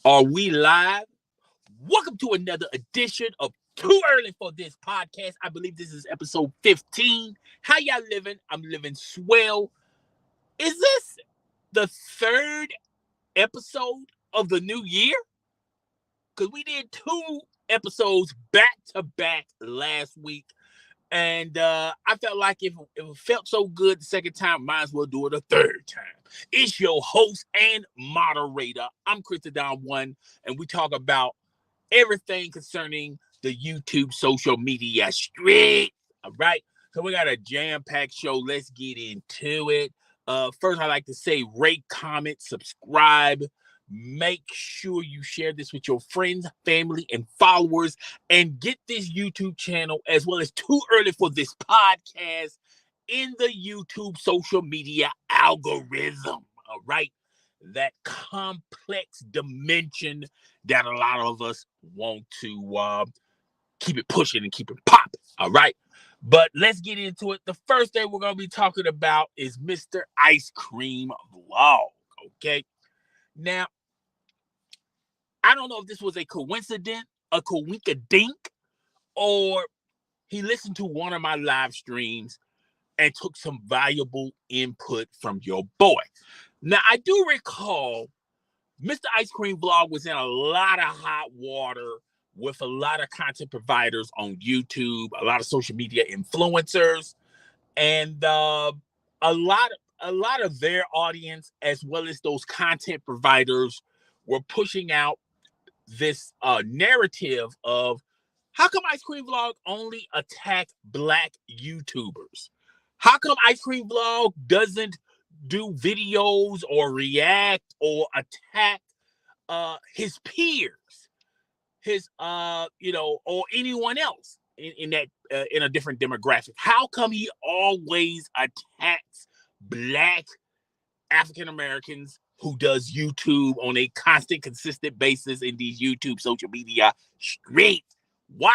Are we live? Welcome to another edition of Too Early for This podcast. I believe this is episode 15. How y'all living? I'm living swell. Is this the third episode of the new year? Because we did two episodes back to back last week. And I felt like if it felt so good the second time, might as well do it a third time. It's your host and moderator. I'm Chris Don One, and we talk about everything concerning the YouTube social media street. All right. So we got a jam-packed show. Let's get into it. First, I'd like to say rate, comment, subscribe. Make sure you share this with your friends, family, and followers, and get this YouTube channel as well as Too Early for This podcast in the YouTube social media algorithm. All right. That complex dimension that a lot of us want to keep it pushing and keep it popping. All right. But let's get into it. The first thing we're going to be talking about is Mr. Ice Cream Vlog. Okay. Now, I don't know if this was a coincidence, a coinkadink, or he listened to one of my live streams and took some valuable input from your boy. Now, I do recall Mr. Ice Cream Vlog was in a lot of hot water with a lot of content providers on YouTube, a lot of social media influencers, and a lot of their audience, as well as those content providers, were pushing out this narrative of how come Ice Cream Vlog only attack Black YouTubers? How come Ice Cream Vlog doesn't do videos or react or attack his peers, his or anyone else in that in a different demographic? How come he always attacks Black African Americans who does YouTube on a constant, consistent basis in these YouTube social media streets? Why?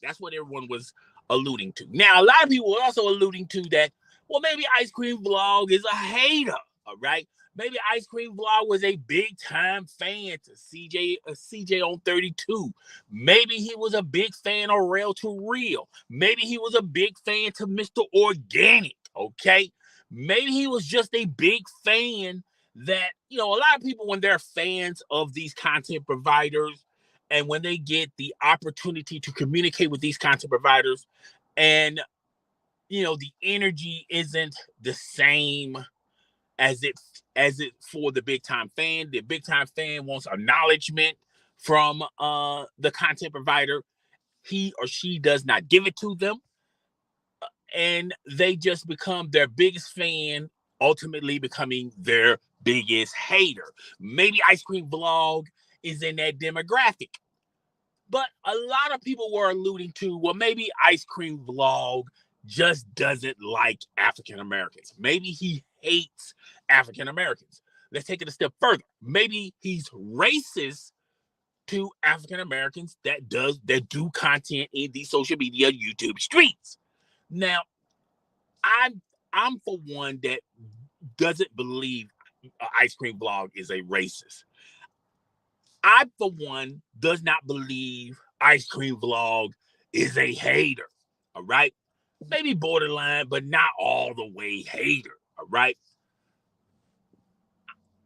That's what everyone was alluding to. Now, a lot of people were also alluding to that, well, maybe Ice Cream Vlog is a hater, all right? Maybe Ice Cream Vlog was a big-time fan to CJ on 32. Maybe he was a big fan of Rail to Real. Maybe he was a big fan to Mr. Organic, okay? Maybe he was just a big fan that, a lot of people, when they're fans of these content providers and when they get the opportunity to communicate with these content providers and, the energy isn't the same as it for the big time fan. The big time fan wants acknowledgement from the content provider. He or she does not give it to them. And they just become their biggest fan, ultimately becoming their biggest hater. Maybe Ice Cream Vlog is in that demographic. But a lot of people were alluding to, well, maybe Ice Cream Vlog just doesn't like African Americans. Maybe he hates African Americans. Let's take it a step further. Maybe he's racist to African Americans that do content in these social media YouTube streets. Now, I'm for one that doesn't believe Ice Cream Vlog is a racist. I, for one, does not believe Ice Cream Vlog is a hater. All right? Maybe borderline, but not all the way hater. All right?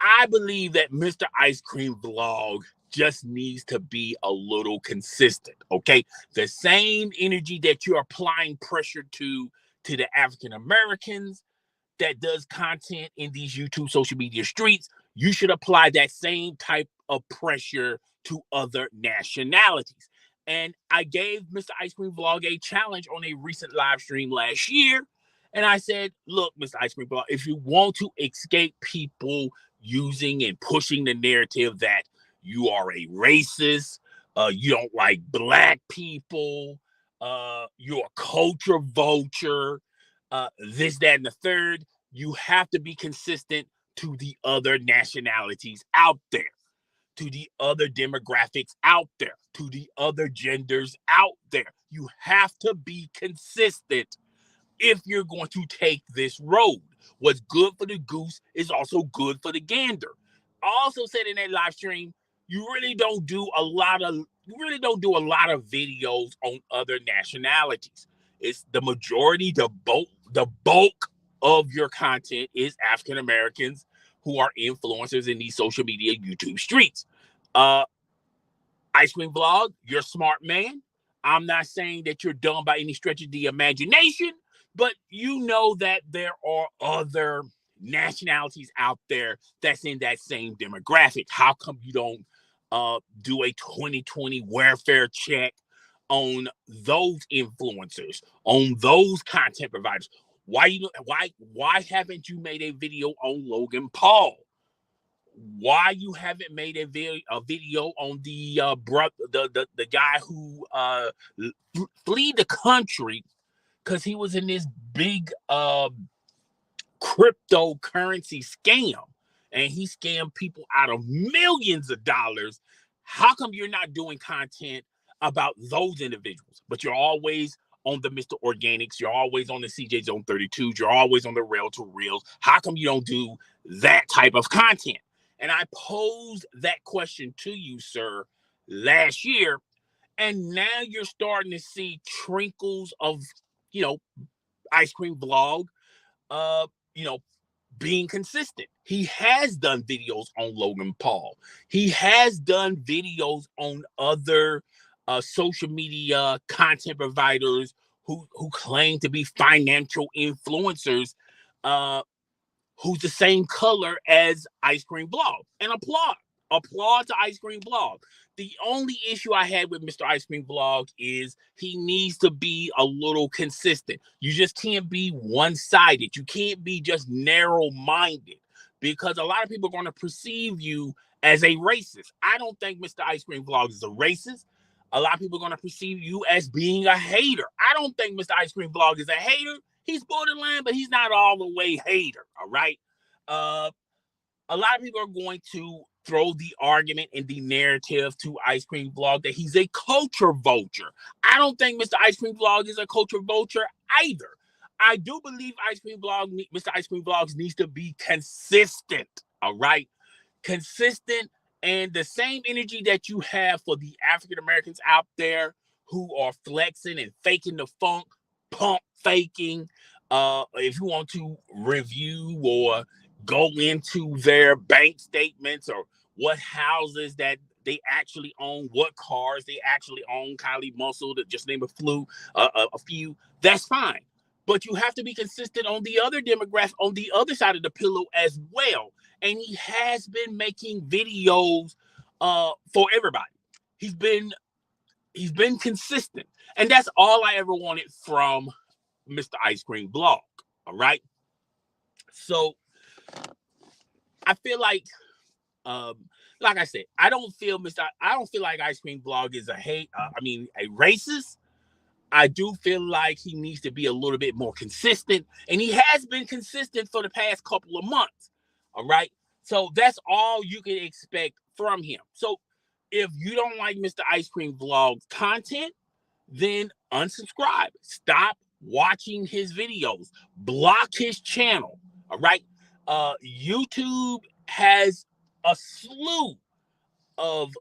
I believe that Mr. Ice Cream Vlog just needs to be a little consistent. Okay? The same energy that you're applying pressure to the African Americans that does content in these YouTube social media streets, you should apply that same type of pressure to other nationalities. And I gave Mr. Ice Cream Vlog a challenge on a recent live stream last year. And I said, look, Mr. Ice Cream Vlog, if you want to escape people using and pushing the narrative that you are a racist, you don't like Black people, you're a culture vulture, this, that, and the third, you have to be consistent to the other nationalities out there, to the other demographics out there, to the other genders out there. You have to be consistent if you're going to take this road. What's good for the goose is also good for the gander. also said in that live stream, you really don't do a lot of videos on other nationalities. It's the majority, the bulk of your content is African Americans who are influencers in these social media YouTube streets. Ice Cream Vlog, you're a smart man. I'm not saying that you're dumb by any stretch of the imagination, but you know that there are other nationalities out there that's in that same demographic. How come you don't do a 2020 welfare check on those influencers, on those content providers? Why haven't you made a video on Logan Paul? Why you haven't made a video on the the guy who fled the country because he was in this big cryptocurrency scam and he scammed people out of millions of dollars? How come you're not doing content about those individuals, but you're always on the Mr. Organics, you're always on the CJ Zone 32s, you're always on the Rail to Reels? How come you don't do that type of content? And I posed that question to you, sir, last year. And now you're starting to see trinkles of, Ice Cream Vlog, being consistent. He has done videos on Logan Paul. He has done videos on other social media content providers who claim to be financial influencers, who's the same color as Ice Cream Vlog. And applaud to Ice Cream Vlog. The only issue I had with Mr. Ice Cream Vlog is he needs to be a little consistent. You just can't be one-sided. You can't be just narrow-minded, because a lot of people are going to perceive you as a racist. I don't think Mr. Ice Cream Vlog is a racist. A lot of people are going to perceive you as being a hater. I don't think Mr. Ice Cream Vlog is a hater. He's borderline, but he's not all the way hater, all right? A lot of people are going to throw the argument and the narrative to Ice Cream Vlog that he's a culture vulture. I don't think Mr. Ice Cream Vlog is a culture vulture either. I do believe Mr. Ice Cream Vlogs needs to be consistent, all right? Consistent, and the same energy that you have for the African Americans out there who are flexing and faking the funk, pump faking. If you want to review or go into their bank statements or what houses that they actually own, what cars they actually own, Kylie Muscle, to just name a few, that's fine. But you have to be consistent on the other demographic, on the other side of the pillow as well. And he has been making videos for everybody. He's been consistent. And that's all I ever wanted from Mr. Ice Cream Vlog. All right. So I feel like I said, I don't feel like Ice Cream Vlog is a racist. I do feel like he needs to be a little bit more consistent, and he has been consistent for the past couple of months. All right. So that's all you can expect from him. So if you don't like Mr. Ice Cream Vlog's content, then unsubscribe. Stop watching his videos. Block his channel. All right. YouTube has a slew of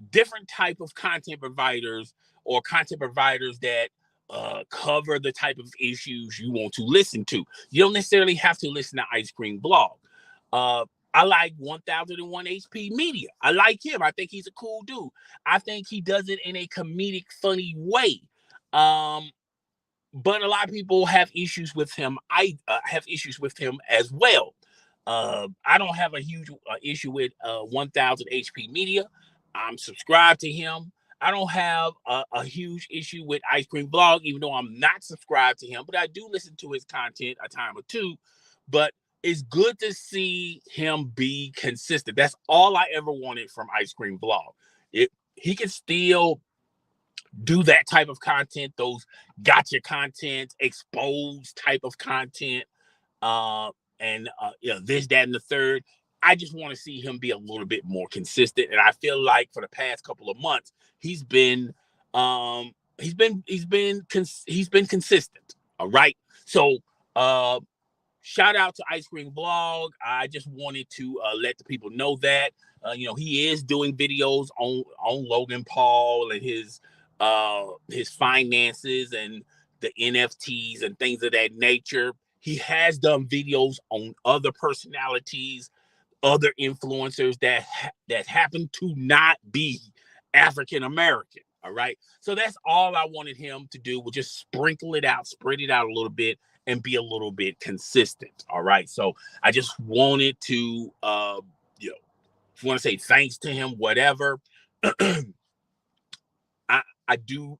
different type of content providers, or content providers that cover the type of issues you want to listen to. You don't necessarily have to listen to Ice Cream Vlog. I like 1001 HP Media. I like him. I think he's a cool dude. I think he does it in a comedic, funny way. But a lot of people have issues with him. I have issues with him as well. I don't have a huge issue with 1000 HP Media. I'm subscribed to him. I don't have a huge issue with Ice Cream Vlog, even though I'm not subscribed to him. But I do listen to his content a time or two. But it's good to see him be consistent. That's all I ever wanted from Ice Cream Vlog. He can still do that type of content, those gotcha content, exposed type of content, this, that, and the third. I just want to see him be a little bit more consistent, and I feel like for the past couple of months, he's been consistent. All right, so shout out to Ice Cream Vlog. I just wanted to let the people know that he is doing videos on Logan Paul and his finances and the NFTs and things of that nature. He has done videos on other personalities, other influencers that happen to not be African American. All right. So that's all I wanted him to do, was just sprinkle it out, spread it out a little bit, and be a little bit consistent. All right. So I just wanted to if you want to say thanks to him, whatever. I do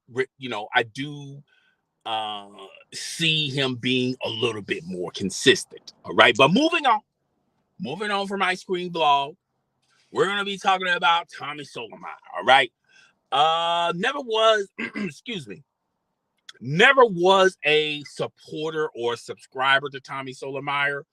see him being a little bit more consistent. All right. But moving on from Ice Cream Vlog, we're going to be talking about Tommy Sotomayor. All right. Never was, excuse me, never was a supporter or subscriber to Tommy Sotomayor.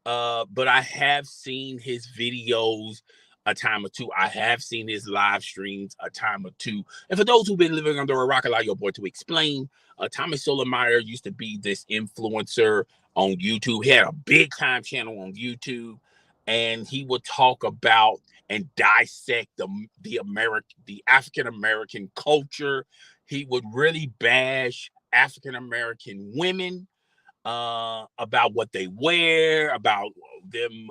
But I have seen his videos a time or two. I have seen his live streams a time or two. And for those who've been living under a rock, allow your boy to explain. Tommy Sotomayor used to be this influencer on YouTube. He had a big time channel on YouTube, and he would talk about and dissect the African American culture. He would really bash African American women, about what they wear, about them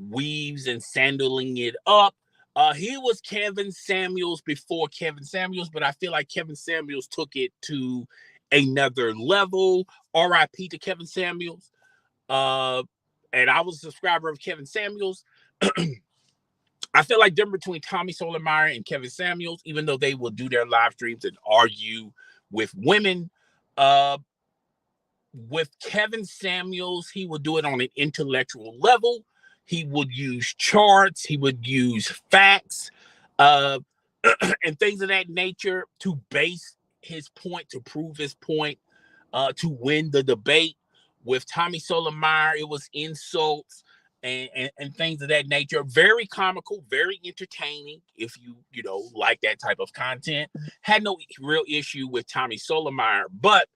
weaves and sandaling it up. He was Kevin Samuels before Kevin Samuels, but I feel like Kevin Samuels took it to another level. RIP to Kevin Samuels. And I was a subscriber of Kevin Samuels. I feel like the difference between Tommy Sotomayor and Kevin Samuels, even though they will do their live streams and argue with women, with Kevin Samuels, he would do it on an intellectual level. He would use charts. He would use facts and things of that nature to base his point, to prove his point, to win the debate. With Tommy Sotomayor, it was insults and things of that nature. Very comical, very entertaining. If you like that type of content, had no real issue with Tommy Sotomayor, but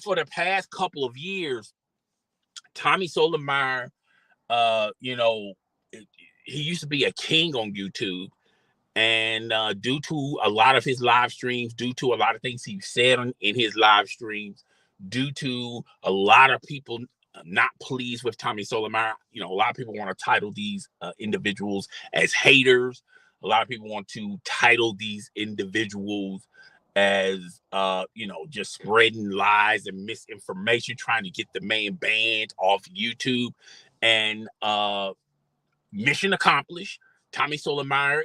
for the past couple of years, Tommy Sotomayor, he used to be a king on YouTube. And due to a lot of his live streams, due to a lot of things he said in his live streams, due to a lot of people not pleased with Tommy Sotomayor, a lot of people want to title these individuals as haters. A lot of people want to title these individuals as just spreading lies and misinformation, trying to get the man banned off YouTube. And mission accomplished. Tommy Sotomayor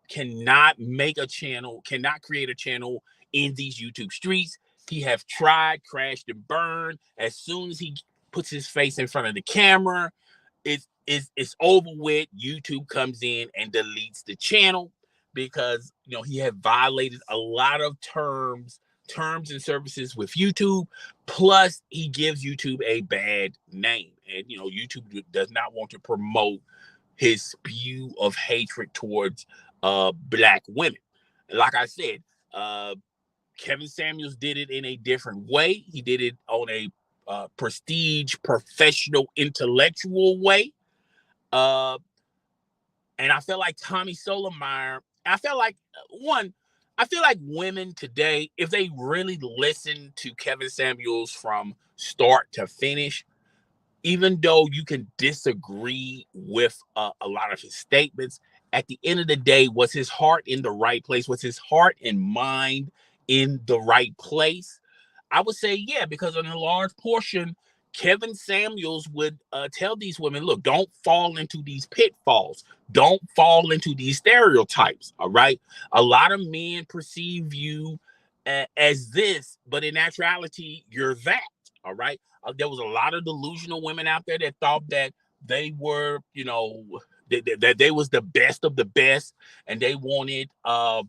cannot create a channel in these YouTube streets. He have tried, crashed, and burned. As soon as he puts his face in front of the camera, it's over with. YouTube comes in and deletes the channel because he had violated a lot of terms and services with YouTube. Plus, he gives YouTube a bad name, and YouTube does not want to promote his spew of hatred towards Black women. Like I said, Kevin Samuels did it in a different way. He did it on a prestige, professional, intellectual way. And I feel like Tommy Sotomayor, I feel like women today, if they really listen to Kevin Samuels from start to finish, even though you can disagree with a lot of his statements, at the end of the day, was his heart in the right place? Was his heart and mind in the right place? I would say, yeah, because in a large portion, Kevin Samuels would tell these women, look, don't fall into these pitfalls. Don't fall into these stereotypes, all right? A lot of men perceive you as this, but in actuality, you're that, all right? There was a lot of delusional women out there that thought that they were, that they was the best of the best, and they wanted a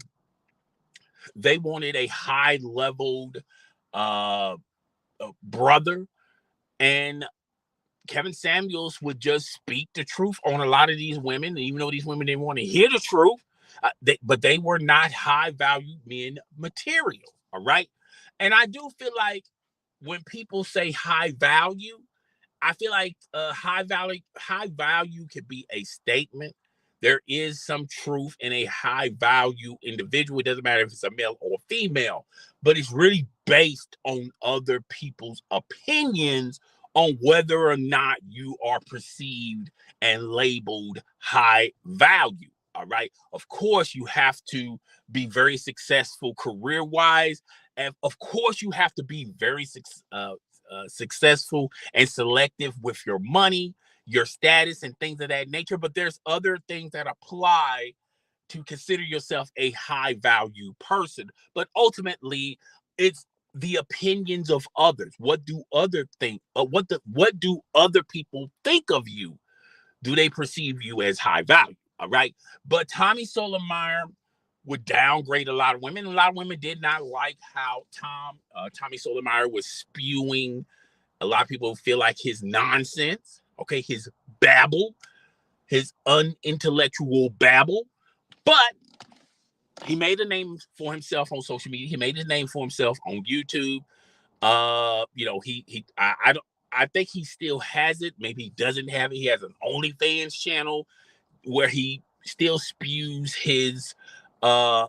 high-leveled brother. And Kevin Samuels would just speak the truth on a lot of these women, even though these women didn't want to hear the truth, but they were not high-value men material, all right? And I do feel like when people say high value, I feel like high value can be a statement. There is some truth in a high value individual. It doesn't matter if it's a male or female, but it's really based on other people's opinions on whether or not you are perceived and labeled high value. All right. Of course, you have to be very successful career wise. And of course, you have to be very successful and selective with your money, your status, and things of that nature. But there's other things that apply to consider yourself a high value person. But ultimately, it's the opinions of others. What do other think? What do other people think of you? Do they perceive you as high value? All right. But Tommy Sotomayor would downgrade a lot of women. A lot of women did not like how Tommy Sotomayor was spewing. A lot of people feel like his nonsense, okay, his babble, his unintellectual babble. But he made a name for himself on social media. He made his name for himself on YouTube. I think he still has it. Maybe he doesn't have it. He has an OnlyFans channel where he still spews his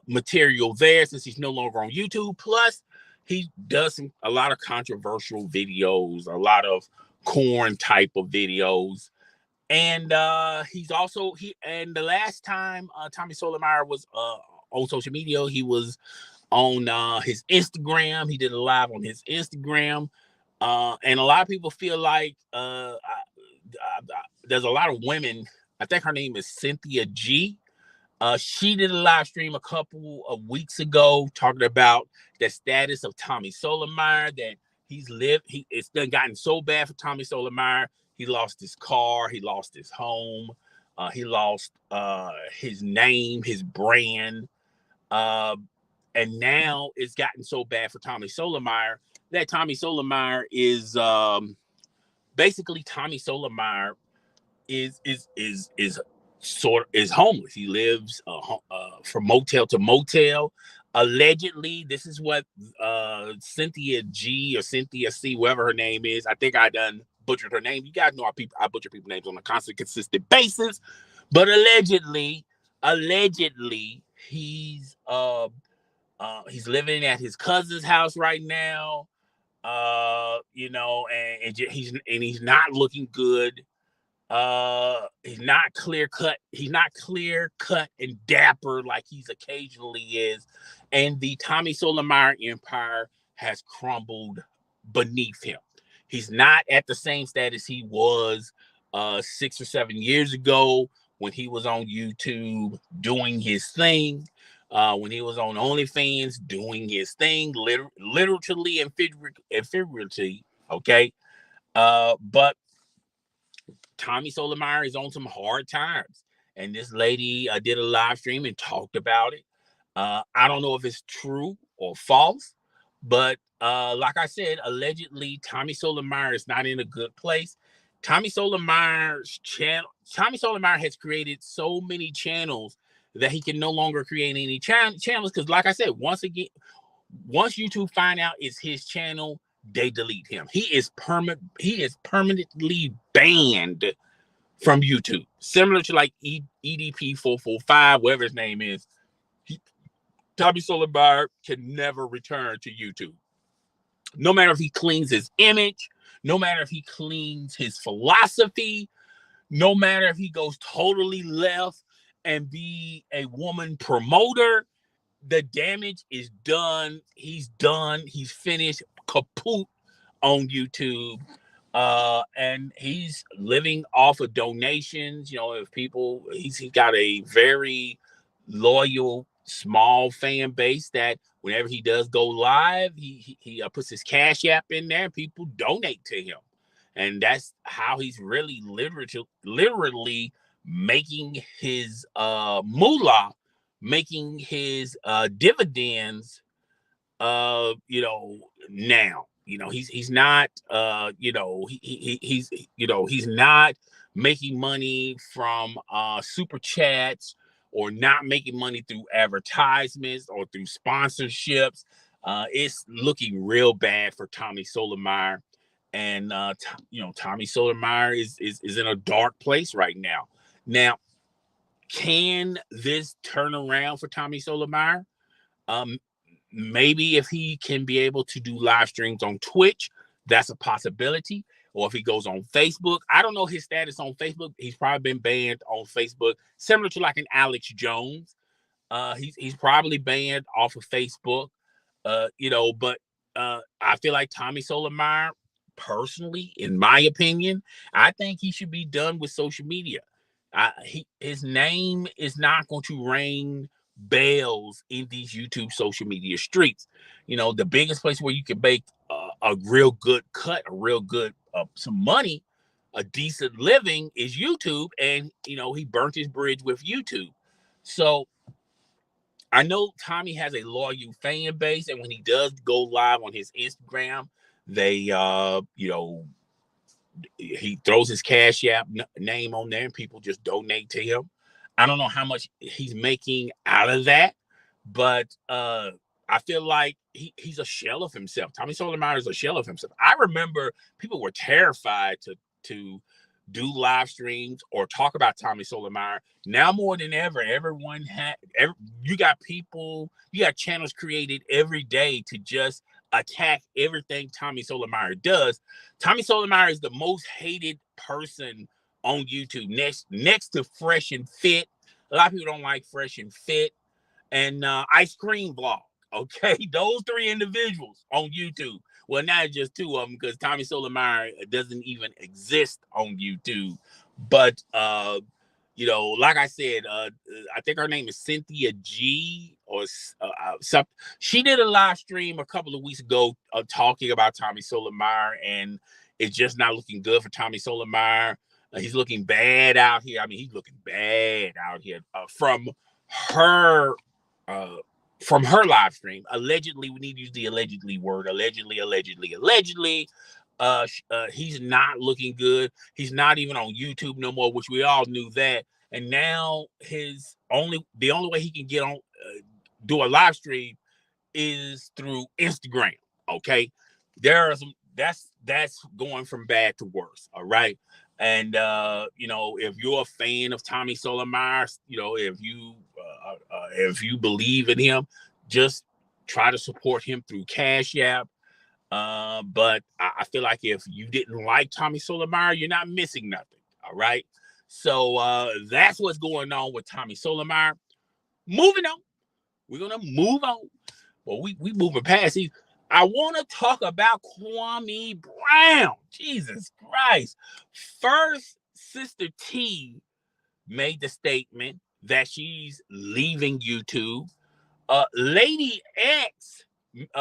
material there since he's no longer on YouTube. Plus, he does a lot of controversial videos, a lot of corn type of videos. And and the last time Tommy Sotomayor was on social media, he was on his Instagram. He did a live on his Instagram. And a lot of people feel like there's a lot of women. I think her name is Cynthia G. She did a live stream a couple of weeks ago talking about the status of Tommy Sotomayor, that it's done gotten so bad for Tommy Sotomayor. He lost his car, he lost his home, he lost his name, his brand. And now it's gotten so bad for Tommy Sotomayor that Tommy Sotomayor is basically Tommy Sotomayor is homeless. He lives from motel to motel. Allegedly, this is what Cynthia G or Cynthia C, whatever her name is. I think I done butchered her name. You guys know I butcher people's names on a constant, consistent basis. But allegedly, he's living at his cousin's house right now. He's not looking good. He's not clear cut and dapper like he's occasionally is. And the Tommy Sotomayor empire has crumbled beneath him. He's not at the same status he was 6 or 7 years ago when he was on YouTube doing his thing. When he was on OnlyFans doing his thing, literally and figuratively, okay? But Tommy Sotomayor is on some hard times. And this lady did a live stream and talked about it. I don't know if it's true or false, but like I said, allegedly, Tommy Sotomayor is not in a good place. Tommy Sotomayor has created so many channels that he can no longer create any channels because, like I said, once YouTube find out it's his channel, they delete him. He is permanently banned from YouTube, similar to like EDP 445, whatever his name is. Tommy Sotomayor can never return to YouTube. No matter if he cleans his image, no matter if he cleans his philosophy, no matter if he goes totally left and be a woman promoter, the damage is done. He's done. He's finished, kaput on YouTube. And he's living off of donations. If people, he's got a very loyal, small fan base that whenever he does go live, he puts his Cash App in there and people donate to him. And that's how he's really literally making his moolah, making his dividends, now. He's not he's not making money from super chats or not making money through advertisements or through sponsorships. It's looking real bad for Tommy Sotomayor. And Tommy Sotomayor is in a dark place right now. Now, can this turn around for Tommy Sotomayor? Um, Maybe if he can be able to do live streams on Twitch, that's a possibility. Or if he goes on Facebook, I don't know his status on Facebook. He's probably been banned on Facebook, similar to like an Alex Jones. He's probably banned off of Facebook. But I feel like Tommy Sotomayor, personally, in my opinion, I think he should be done with social media. His name is not going to ring bells in these YouTube social media streets. The biggest place where you can make a real good cut, a real good some money, a decent living is YouTube, and he burnt his bridge with YouTube. So I know Tommy has a loyal fan base, and when he does go live on his Instagram, they he throws his Cash App name on there and people just donate to him. I don't know how much he's making out of that, but I feel like he's a shell of himself. Tommy Sotomayor is a shell of himself. I remember people were terrified to do live streams or talk about Tommy Sotomayor. Now more than ever, you got channels created every day to just attack everything Tommy Sotomayor does. Tommy Sotomayor is the most hated person on YouTube, next to Fresh and Fit. A lot of people don't like Fresh and Fit, and Ice Cream Vlog. Okay, those three individuals on YouTube. Well, not just two of them, because Tommy Sotomayor doesn't even exist on YouTube. But like I said, I think her name is Cynthia G or something. She did a live stream a couple of weeks ago talking about Tommy Sotomayor, and it's just not looking good for Tommy Sotomayor. He's looking bad out here. I mean, he's looking bad out here from her live stream. Allegedly, we need to use the allegedly word. Allegedly. He's not looking good. He's not even on YouTube no more, which we all knew that. And now the only way he can get on do a live stream is through Instagram. Okay, there are some that's going from bad to worse. All right. And if you're a fan of Tommy Sotomayor, if you believe in him, just try to support him through Cash App. But I feel like if you didn't like Tommy Sotomayor, you're not missing nothing. All right. So that's what's going on with Tommy Sotomayor. Moving on. We're gonna move on. Well, we moving past these. I want to talk about Kwame Brown. Jesus Christ. First, Sister T made the statement that she's leaving YouTube. Lady X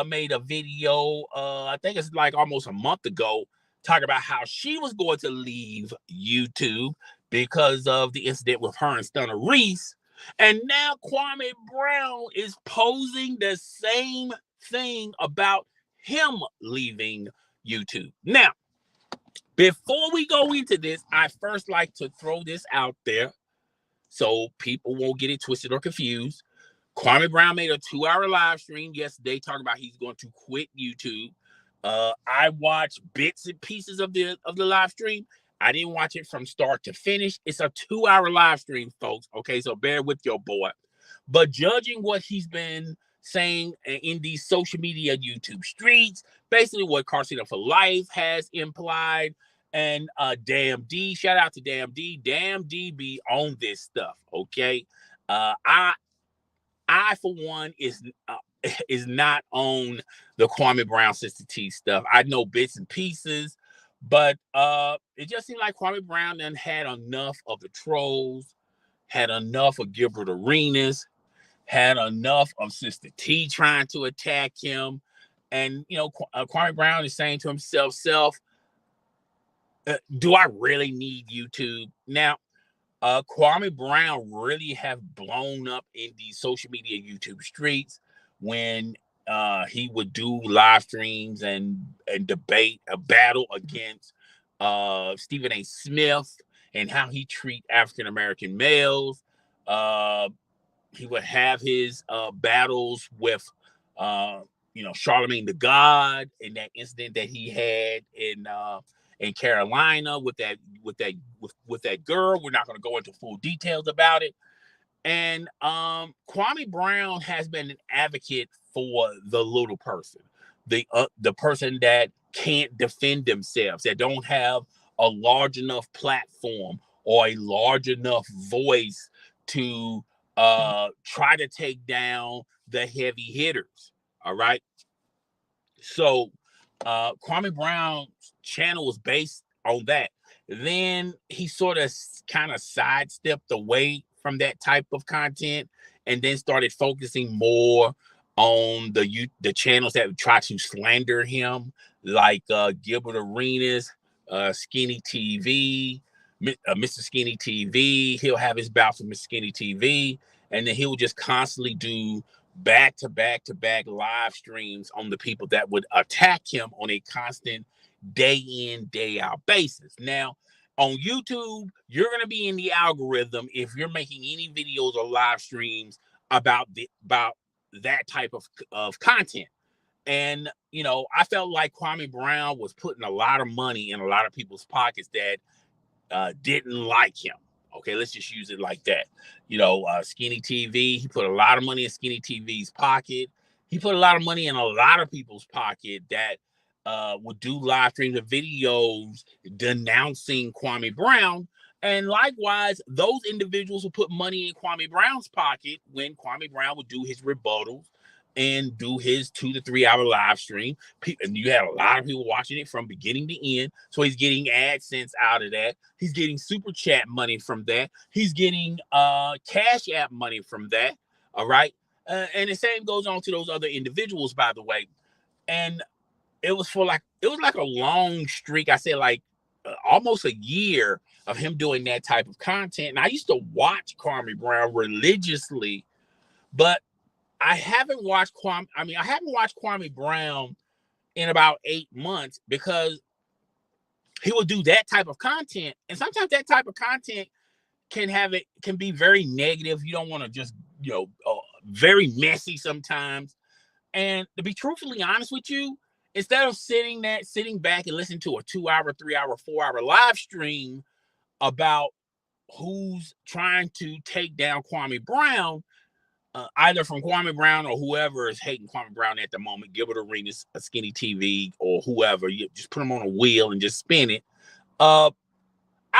made a video, I think it's like almost a month ago, talking about how she was going to leave YouTube because of the incident with her and Stunner Reese. And now Kwame Brown is posing the same thing about him leaving YouTube. Now, before we go into this, I first like to throw this out there so people won't get it twisted or confused. Kwame Brown made a 2-hour live stream yesterday talking about he's going to quit YouTube. I watched bits and pieces of the live stream. I didn't watch it from start to finish. It's a 2-hour live stream, folks. Okay, so bear with your boy. But judging what he's been saying in these social media YouTube streets, basically what Carcino for Life has implied, and Damn D, shout out to Damn D. Damn D be on this stuff, okay? I for one is not on the Kwame Brown Sister T stuff. I know bits and pieces, but it just seemed like Kwame Brown done had enough of the trolls, had enough of Gilbert Arenas, had enough of Sister T trying to attack him. And, Kwame Brown is saying to himself, do I really need YouTube? Now, Kwame Brown really have blown up in the social media YouTube streets when he would do live streams and debate a battle against Stephen A. Smith and how he treat African American males. He would have his battles with Charlemagne the God and that incident that he had in Carolina with that girl. We're not going to go into full details about it. And Kwame Brown has been an advocate for the little person, the person that can't defend themselves, that don't have a large enough platform or a large enough voice to try to take down the heavy hitters. All right. So Kwame Brown's channel was based on that. Then he sort of kind of sidestepped away from that type of content and then started focusing more on the channels that would try to slander him, like Gilbert Arenas, Skinny TV, Mr. Skinny TV. He'll have his bouts with Mr. Skinny TV, and then he will just constantly do back to back live streams on the people that would attack him on a constant day in, day out basis. Now, on YouTube, you're going to be in the algorithm if you're making any videos or live streams about that type of content. And, I felt like Kwame Brown was putting a lot of money in a lot of people's pockets that didn't like him. Okay, let's just use it like that. Skinny TV, he put a lot of money in Skinny TV's pocket. He put a lot of money in a lot of people's pocket that would do live streams of videos denouncing Kwame Brown. And likewise, those individuals would put money in Kwame Brown's pocket when Kwame Brown would do his rebuttals and do his 2 to 3 hour live stream. And you had a lot of people watching it from beginning to end. So he's getting AdSense out of that. He's getting super chat money from that. He's getting Cash App money from that. All right. And the same goes on to those other individuals, by the way. And it was like a long streak. I said almost a year of him doing that type of content. And I used to watch Kwame Brown religiously, but I haven't watched Kwame Brown in about 8 months because he will do that type of content. And sometimes that type of content can be very negative. You don't want to just, very messy sometimes. And to be truthfully honest with you, instead of sitting back and listening to a 2 hour, 3 hour, 4 hour live stream about who's trying to take down Kwame Brown, either from Kwame Brown or whoever is hating Kwame Brown at the moment, Gilbert Arenas, a Skinny TV, or whoever, you just put them on a wheel and just spin it. I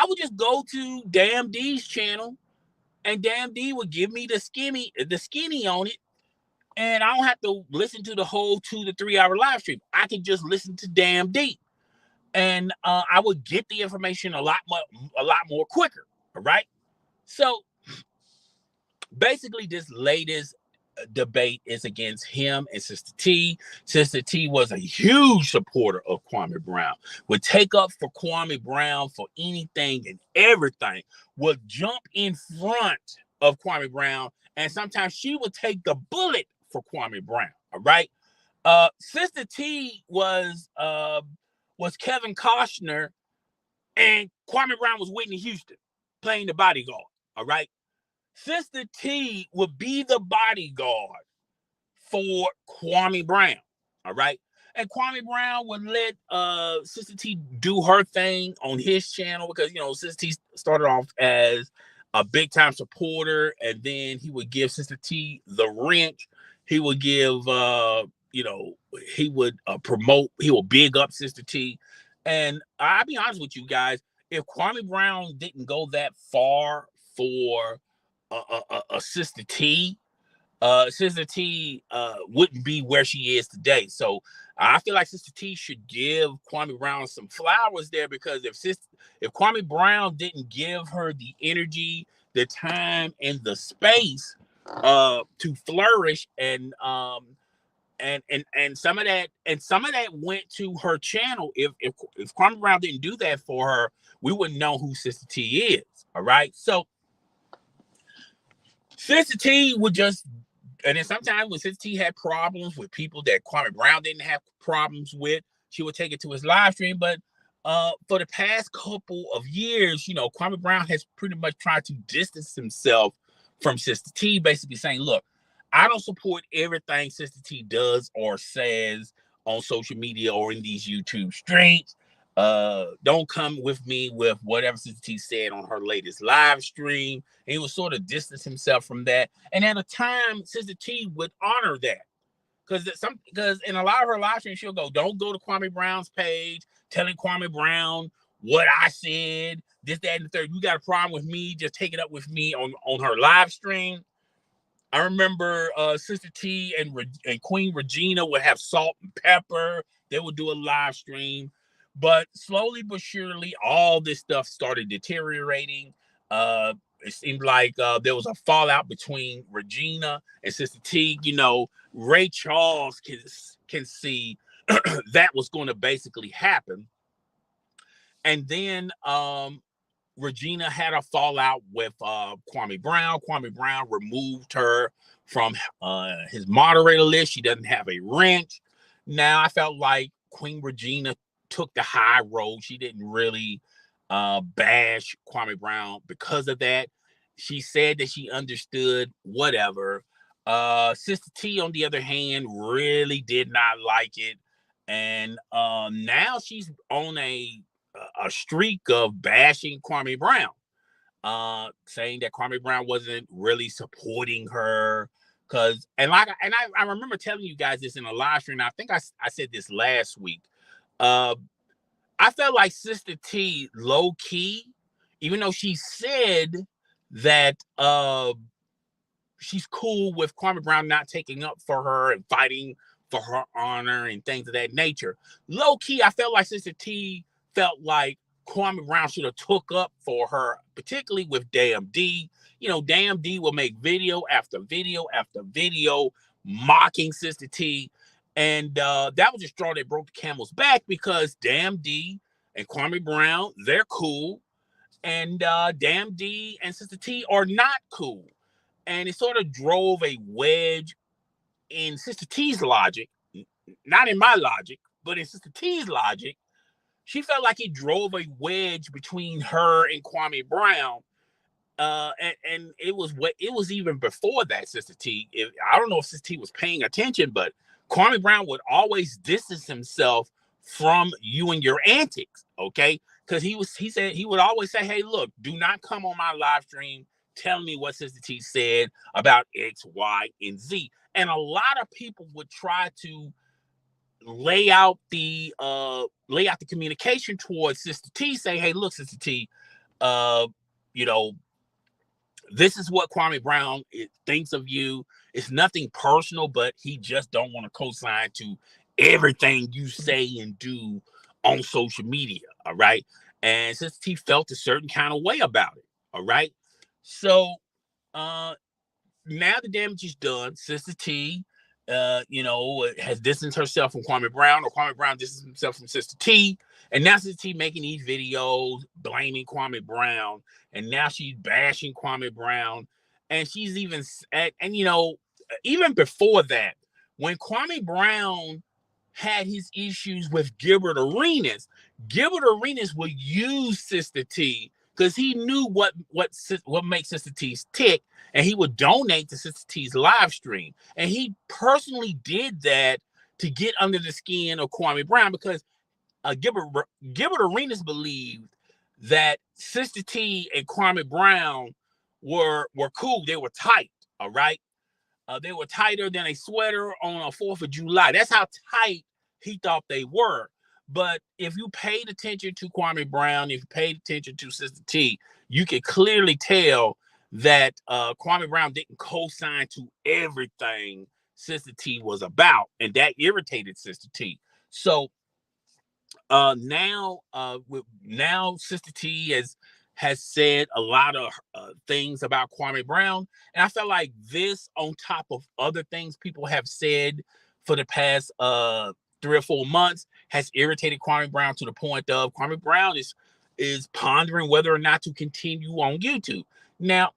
would just go to Damn D's channel, and Damn D would give me the skinny on it, and I don't have to listen to the whole 2 to 3 hour live stream. I can just listen to Damn D, and I would get the information a lot more quicker. All right, so basically, this latest debate is against him and Sister T. Sister T was a huge supporter of Kwame Brown, would take up for Kwame Brown for anything and everything, would jump in front of Kwame Brown, and sometimes she would take the bullet for Kwame Brown. All right. Sister T was Kevin Costner, and Kwame Brown was Whitney Houston playing the bodyguard. All right. Sister T would be the bodyguard for Kwame Brown. All right. And Kwame Brown would let Sister T do her thing on his channel because, Sister T started off as a big time supporter, and then he would give Sister T the wrench. He would give, he would promote, he would big up Sister T. And I'll be honest with you guys, if Kwame Brown didn't go that far for a Sister T, wouldn't be where she is today. So I feel like Sister T should give Kwame Brown some flowers there, because if Kwame Brown didn't give her the energy, the time, and the space to flourish, and some of that went to her channel. If Kwame Brown didn't do that for her, we wouldn't know who Sister T is. All right, so Sister T would just, and then sometimes when Sister T had problems with people that Kwame Brown didn't have problems with, she would take it to his live stream. But for the past couple of years, Kwame Brown has pretty much tried to distance himself from Sister T, basically saying, look, I don't support everything Sister T does or says on social media or in these YouTube streams. Don't come with me with whatever Sister T said on her latest live stream. And he would sort of distance himself from that. And at a time, Sister T would honor that. Because in a lot of her live streams, she'll go, don't go to Kwame Brown's page, telling Kwame Brown what I said, this, that, and the third. You got a problem with me, just take it up with me on her live stream. I remember Sister T and Queen Regina would have Salt and Pepper. They would do a live stream. But slowly but surely, all this stuff started deteriorating. It seemed like there was a fallout between Regina and Sister T. You know, Ray Charles can see that was going to basically happen. And then Regina had a fallout with Kwame Brown. Kwame Brown removed her from his moderator list. She doesn't have a wrench. Now, I felt like Queen Regina took the high road. She didn't really bash Kwame Brown because of that. She said that she understood whatever. Sister T, on the other hand, really did not like it. And now she's on a streak of bashing Kwame Brown, saying that Kwame Brown wasn't really supporting her. I remember telling you guys this in a live stream. I think I said this last week. I felt like Sister T, low key, even though she said that she's cool with Kwame Brown not taking up for her and fighting for her honor and things of that nature. Low key, I felt like Sister T felt like Kwame Brown should have took up for her, particularly with Damn D. You know, Damn D will make video after video after video mocking Sister T. And that was the straw that broke the camel's back, because Damn D and Kwame Brown, they're cool. And Damn D and Sister T are not cool. And it sort of drove a wedge in Sister T's logic, not in my logic, but in Sister T's logic. She felt like it drove a wedge between her and Kwame Brown. And it was even before that, Sister T. I don't know if Sister T was paying attention, but Kwame Brown would always distance himself from you and your antics, okay? Because he said he would always say, hey, look, do not come on my live stream telling me what Sister T said about X, Y, and Z. And a lot of people would try to lay out the communication towards Sister T, say, hey, look, Sister T, you know, this is what Kwame Brown thinks of you. It's nothing personal, but he just don't want to co-sign to everything you say and do on social media, all right? And Sister T felt a certain kind of way about it, all right? So now the damage is done. Sister T, has distanced herself from Kwame Brown, or Kwame Brown distanced himself from Sister T. And now Sister T making these videos blaming Kwame Brown, and now she's bashing Kwame Brown. And she's even even before that, when Kwame Brown had his issues with Gilbert Arenas would use Sister T because he knew what makes Sister T tick, and he would donate to Sister T's live stream. And he personally did that to get under the skin of Kwame Brown, because Gilbert Arenas believed that Sister T and Kwame Brown were cool. They were tight, all right? They were tighter than a sweater on a 4th of July. That's how tight he thought they were. But if you paid attention to Kwame Brown, if you paid attention to Sister T, you could clearly tell that Kwame Brown didn't co-sign to everything Sister T was about, and that irritated Sister T. So now Sister T has said a lot of things about Kwame Brown, and I felt like this, on top of other things people have said for the past 3 or 4 months, has irritated Kwame Brown to the point of Kwame Brown is pondering whether or not to continue on YouTube. Now,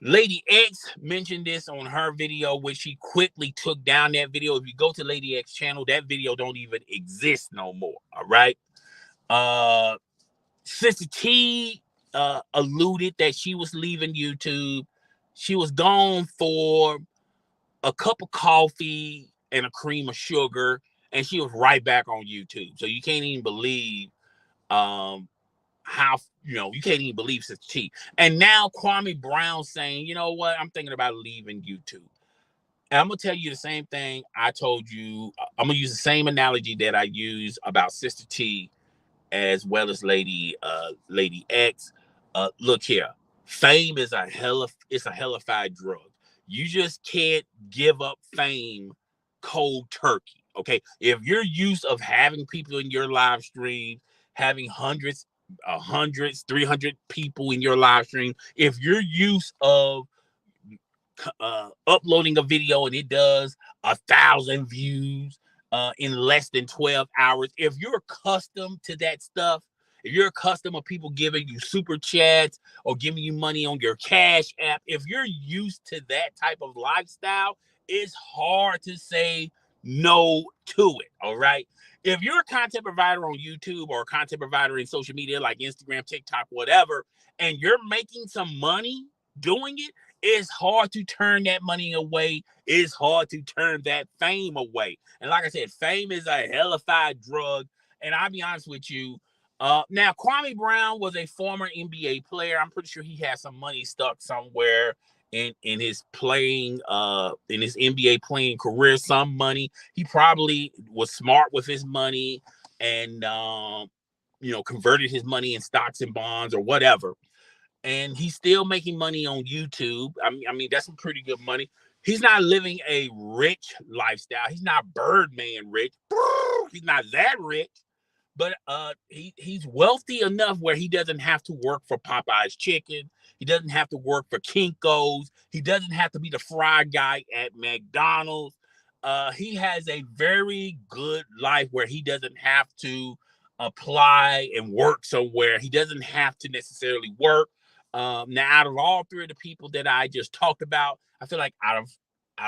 Lady X mentioned this on her video, which she quickly took down that video. If you go to Lady X channel, that video don't even exist no more, all right? Sister T alluded that she was leaving YouTube. She was gone for a cup of coffee and a cream of sugar, and she was right back on YouTube. So you can't even believe how you can't even believe such cheap. And now Kwame Brown saying, you know what, I'm thinking about leaving YouTube. And I'm gonna tell you the same thing I told you. I'm gonna use the same analogy that I use about Sister T as well as Lady X. Look here, fame is it's a hellified drug. You just can't give up fame cold turkey. Okay, if you're used of having people in your live stream, having hundreds, 300 people in your live stream, if you're used of uploading a video and it does 1,000 views in less than 12 hours. If you're accustomed to that stuff, if you're accustomed of people giving you super chats or giving you money on your cash app, if you're used to that type of lifestyle, it's hard to say no to it. All right. If you're a content provider on YouTube or a content provider in social media like Instagram, TikTok, whatever, and you're making some money doing it, it's hard to turn that money away. It's hard to turn that fame away. And like I said, fame is a hellified drug. And I'll be honest with you. Now, Kwame Brown was a former NBA player. I'm pretty sure he has some money stuck somewhere in his playing in his NBA playing career. Some money. He probably was smart with his money and converted his money in stocks and bonds or whatever. And he's still making money on YouTube. I mean, that's some pretty good money. He's not living a rich lifestyle. He's not Birdman rich. He's not that rich, but he's wealthy enough where he doesn't have to work for Popeye's Chicken. He doesn't have to work for Kinko's. He doesn't have to be the fry guy at McDonald's. He has a very good life where he doesn't have to apply and work somewhere. He doesn't have to necessarily work. Now, out of all three of the people that I just talked about, I feel like out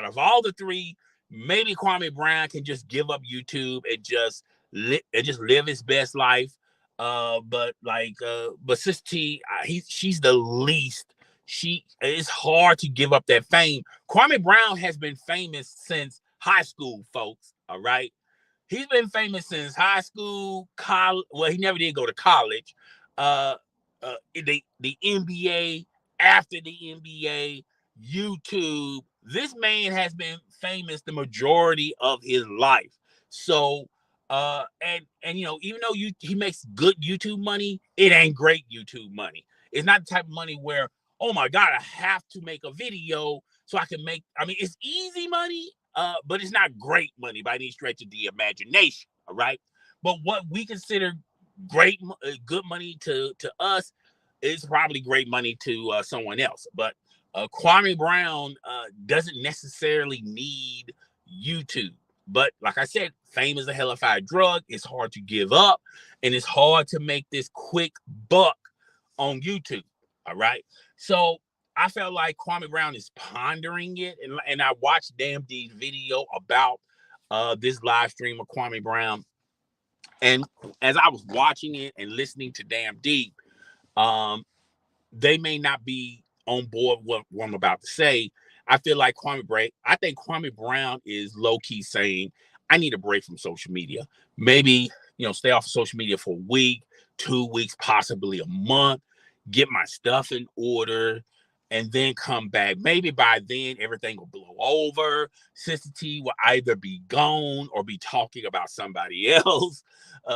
of all the three, maybe Kwame Brown can just give up YouTube and just live his best life. But Sister T, she's the least. It's hard to give up that fame. Kwame Brown has been famous since high school, folks. All right, he's been famous since high school, college. Well, he never did go to college. The NBA, after the NBA, YouTube. This man has been famous the majority of his life. So, even though he makes good YouTube money, it ain't great YouTube money. It's not the type of money where, oh my God, I have to make a video so I can make. I mean, it's easy money, but it's not great money by any stretch of the imagination. All right, but what we consider good money to us is probably great money to someone else. But Kwame Brown doesn't necessarily need YouTube. But like I said, fame is a hellified drug. It's hard to give up, and it's hard to make this quick buck on YouTube. All right. So I felt like Kwame Brown is pondering it, and I watched Damn D's video about this live stream of Kwame Brown. And as I was watching it and listening to Damn D, they may not be on board with what I'm about to say. I feel like I think Kwame Brown is low-key saying, I need a break from social media. Maybe, stay off of social media for a week, 2 weeks, possibly a month, get my stuff in order, and then come back. Maybe by then everything will blow over. Sister T will either be gone or be talking about somebody else.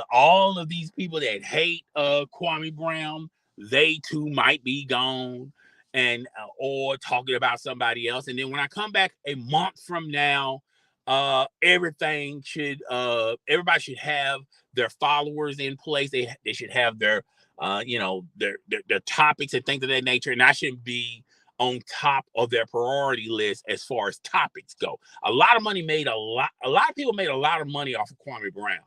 All of these people that hate Kwame Brown, they too might be gone or talking about somebody else. And then when I come back a month from now, everybody should have their followers in place. They should have their their topics and things of that nature, and I shouldn't be on top of their priority list as far as topics go. A lot of people made a lot of money off of Kwame Brown.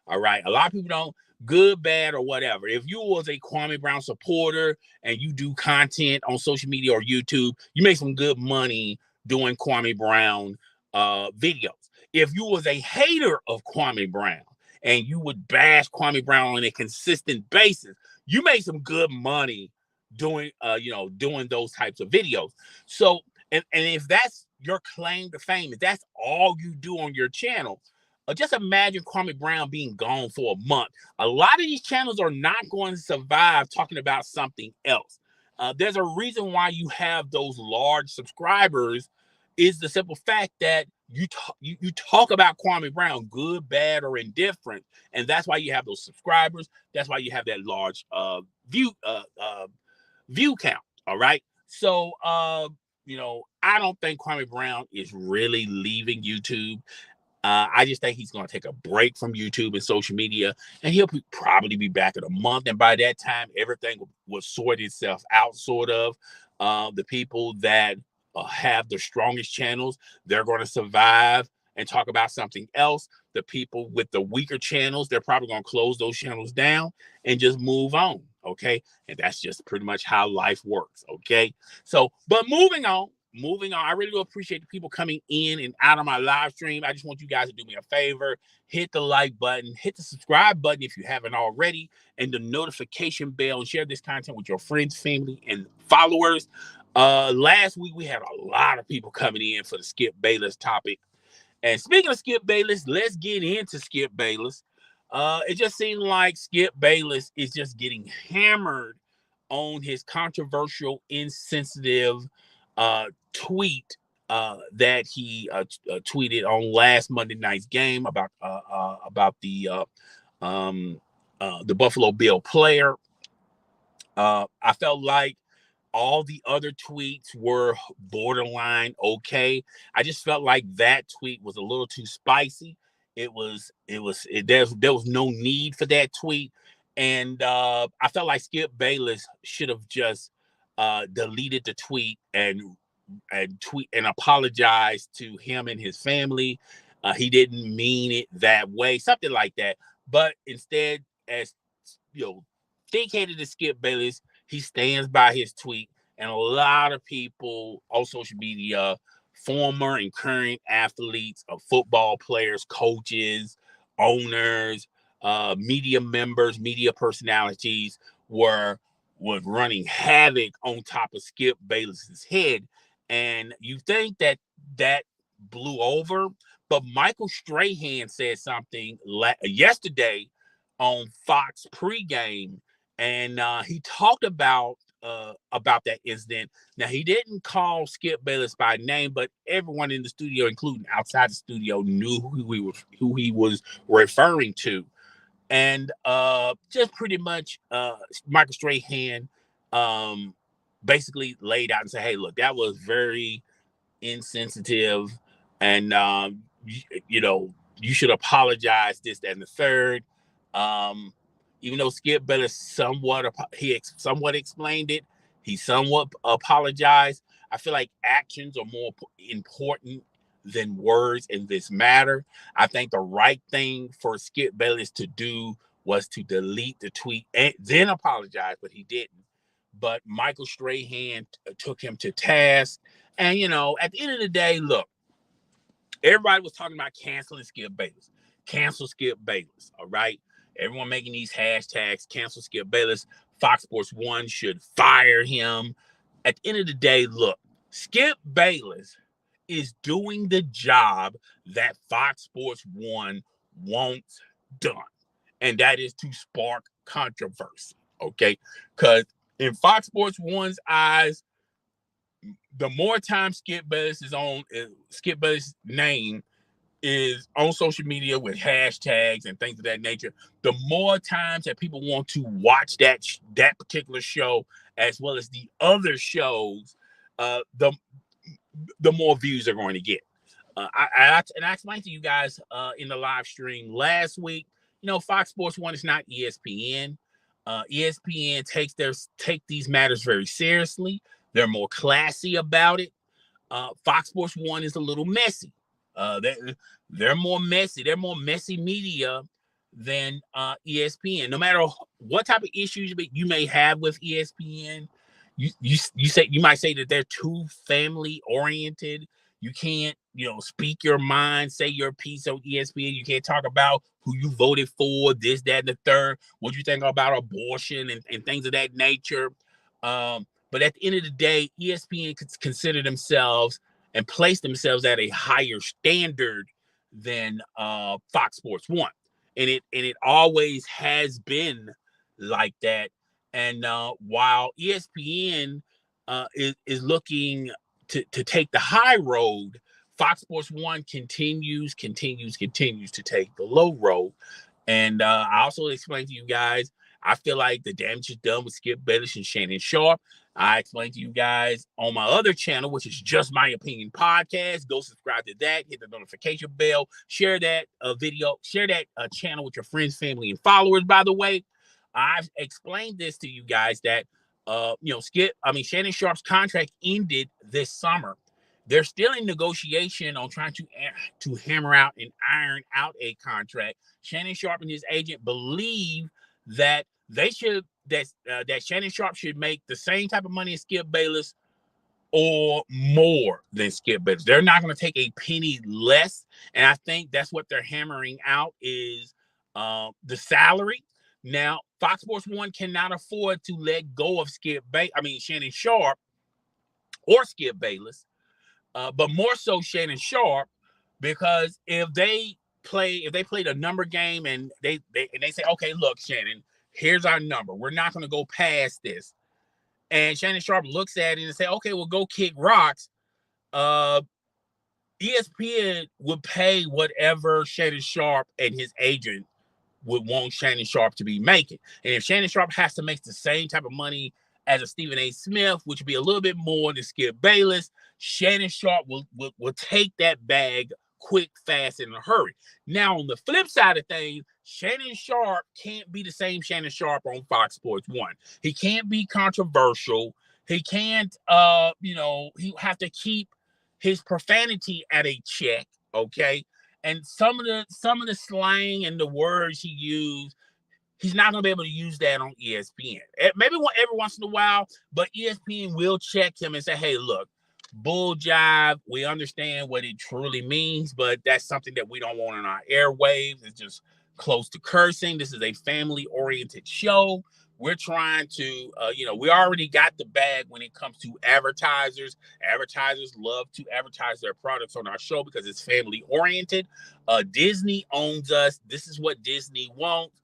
All right, a lot of people don't, good, bad, or whatever. If you was a Kwame Brown supporter and you do content on social media or YouTube, you make some good money doing Kwame Brown videos. If you was a hater of Kwame Brown and you would bash Kwame Brown on a consistent basis, you make some good money doing doing those types of videos. So and if that's your claim to fame, if that's all you do on your channel, just imagine Kwame Brown being gone for a month. A lot of these channels are not going to survive talking about something else. There's a reason why you have those large subscribers, is the simple fact that you talk about Kwame Brown, good, bad, or indifferent, and that's why you have those subscribers. That's why you have that large view count. All right. So I don't think Kwame Brown is really leaving YouTube. I just think he's going to take a break from YouTube and social media, and he'll probably be back in a month. And by that time, everything will sort itself out, sort of. The people that have the strongest channels, they're going to survive and talk about something else. The people with the weaker channels, they're probably going to close those channels down and just move on. Okay. And that's just pretty much how life works. Okay. So, but moving on, I really do appreciate the people coming in and out of my live stream. I just want you guys to do me a favor. Hit the like button, hit the subscribe button if you haven't already, and the notification bell, and share this content with your friends, family, and followers. Last week, we had a lot of people coming in for the Skip Bayless topic. And speaking of Skip Bayless, let's get into Skip Bayless. It just seemed like Skip Bayless is just getting hammered on his controversial, insensitive tweet that he tweeted on last Monday night's game about the Buffalo Bill player. I felt like all the other tweets were borderline okay. I just felt like that tweet was a little too spicy. There was no need for that tweet. And I felt like Skip Bayless should have just deleted the tweet and tweet and apologize to him and his family. He didn't mean it that way, something like that. But instead, as thick-headed as Skip Bayless, he stands by his tweet, and a lot of people on social media, former and current athletes, football players, coaches, owners, media members, media personalities were running havoc on top of Skip Bayless's head. And you think that blew over, but Michael Strahan said something yesterday on Fox pregame, and he talked about that incident. Now, he didn't call Skip Bayless by name, but everyone in the studio, including outside the studio, knew who he was referring to. And just pretty much Michael Strahan basically laid out and said, hey, look, that was very insensitive, and you should apologize, this, that, and the third. Even though Skip Bayless somewhat explained it, he somewhat apologized. I feel like actions are more important than words in this matter. I think the right thing for Skip Bayless to do was to delete the tweet and then apologize, but he didn't. But Michael Strahan took him to task. And, at the end of the day, look, everybody was talking about canceling Skip Bayless. Cancel Skip Bayless, all right? Everyone making these hashtags, cancel Skip Bayless. Fox Sports 1 should fire him. At the end of the day, look, Skip Bayless is doing the job that Fox Sports 1 wants done. And that is to spark controversy, okay? Because in Fox Sports 1's eyes, the more time Skip Bayless name is on social media with hashtags and things of that nature, the more times that people want to watch that particular show as well as the other shows, the more views they're going to get. I explained to you guys in the live stream last week, Fox Sports 1 is not ESPN. ESPN take these matters very seriously. They're more classy about it. Fox Sports 1 is a little messy. They're more messy. They're more messy media than ESPN. No matter what type of issues you may have with ESPN, you might say that they're too family oriented. You can't, speak your mind, say your piece on ESPN. You can't talk about who you voted for, this, that, and the third. What you think about abortion and things of that nature. But at the end of the day, ESPN could consider themselves and place themselves at a higher standard than Fox Sports One, and it always has been like that. And while ESPN is looking to take the high road, Fox Sports One continues to take the low road. And I also explained to you guys, I feel like the damage is done with Skip Bayless and Shannon Sharp. I explained to you guys on my other channel, which is Just My Opinion Podcast. Go subscribe to that, hit the notification bell, share that video, share that channel with your friends, family, and followers. By the way, I've explained this to you guys that Shannon Sharp's contract ended this summer. They're still in negotiation on trying to hammer out and iron out a contract. Shannon Sharp and his agent believe that that Shannon Sharp should make the same type of money as Skip Bayless or more than Skip Bayless. They're not going to take a penny less, and I think that's what they're hammering out is the salary. Now, Fox Sports One cannot afford to let go of Shannon Sharp or Skip Bayless, but more so Shannon Sharp, because if they play the number game and they say, okay, look, Shannon, here's our number. We're not going to go past this. And Shannon Sharp looks at it and say, okay, we'll go kick rocks. ESPN would pay whatever Shannon Sharp and his agent would want Shannon Sharp to be making. And if Shannon Sharp has to make the same type of money as a Stephen A. Smith, which would be a little bit more than Skip Bayless, Shannon Sharp will take that bag quick, fast, and in a hurry. Now, on the flip side of things, Shannon Sharp can't be the same Shannon Sharp on Fox Sports One. He can't be controversial. He can't, he have to keep his profanity at a check, okay? And some of the slang and the words he used, he's not going to be able to use that on ESPN. Maybe every once in a while, but ESPN will check him and say, hey, look, bull jive, we understand what it truly means, but that's something that we don't want on our airwaves. It's just close to cursing. This is a family-oriented show. We're trying to, we already got the bag when it comes to advertisers. Advertisers love to advertise their products on our show because it's family-oriented. Disney owns us. This is what Disney wants.